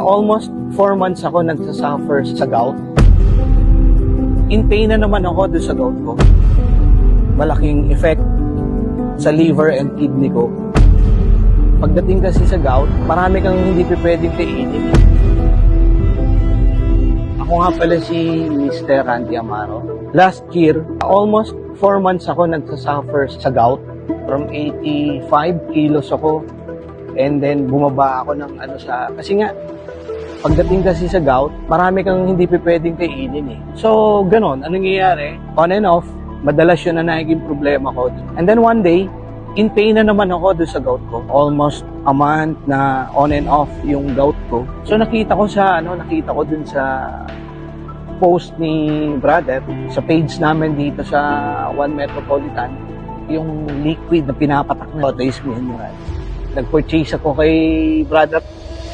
Almost 4 months ako nagsasuffer sa gout. In pain na naman ako doon sa gout ko. Malaking effect sa liver and kidney ko. Pagdating kasi sa gout, marami kang hindi pwedeng kainin. Ako nga pala si Mr. Randy Amaro. Last year, almost 4 months ako nagsasuffer sa gout. From 85 kilos ako. And then, bumaba ako ng kasi nga, pagdating kasi sa gout, marami kang hindi pwedeng kainin eh. So, ganon. Anong nangyayari? On and off, madalas yun na naging problema ko. And then one day, in pain na naman ako doon sa gout ko. Almost a month na on and off yung gout ko. So, nakita ko dun sa post ni brother, sa page namin dito sa One Metropolitan, yung liquid na pinapatak na is mineral. Nag-purchase ako kay brother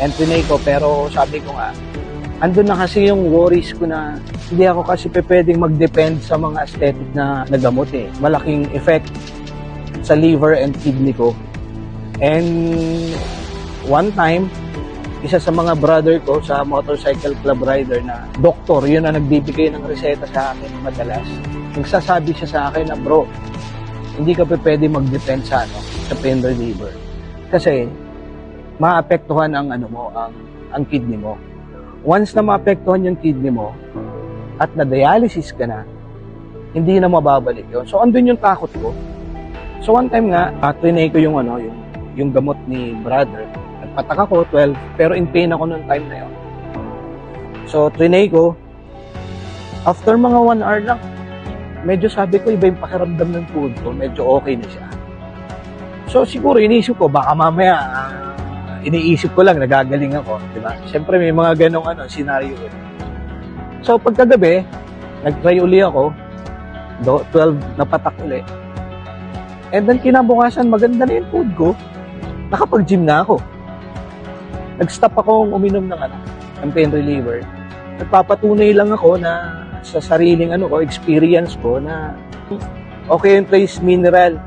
Anthony ko, pero sabi ko nga, andun na kasi yung worries ko na hindi ako kasi pwedeng mag-depend sa mga aesthetic na gamot eh. Malaking effect sa liver and kidney ko. And one time, isa sa mga brother ko sa motorcycle club rider na doktor, yun na nagbibigay ng reseta sa akin madalas. Nagsasabi siya sa akin na, bro, hindi ka pwede mag-depend sa pain reliever. Kasi maapektuhan ang ang kidney mo. Once na maapektuhan yung kidney mo at na-dialysis ka na, hindi na mababalik yun. So andun yung takot ko. So one time nga, trinay ko yung gamot ni brother. Nagpatak ako 12, pero in pain ako noong time na yun. So trinay ko, after mga 1 hour lang, medyo sabi ko iba yung pakiramdam ng food ko, medyo okay na siya. So siguro iniisip ko, baka mamaya iniisip ko lang, nagagaling ako, di ba? Siyempre may mga ganong scenario. So pagkagabi, nag-try uli ako, 12 na patak uli. And then kinabukasan, maganda na yung food ko, nakapag-gym na ako. Nag-stop akong uminom ng pain reliever. Nagpapatunay lang ako na sa sariling experience ko na okay yung trace mineral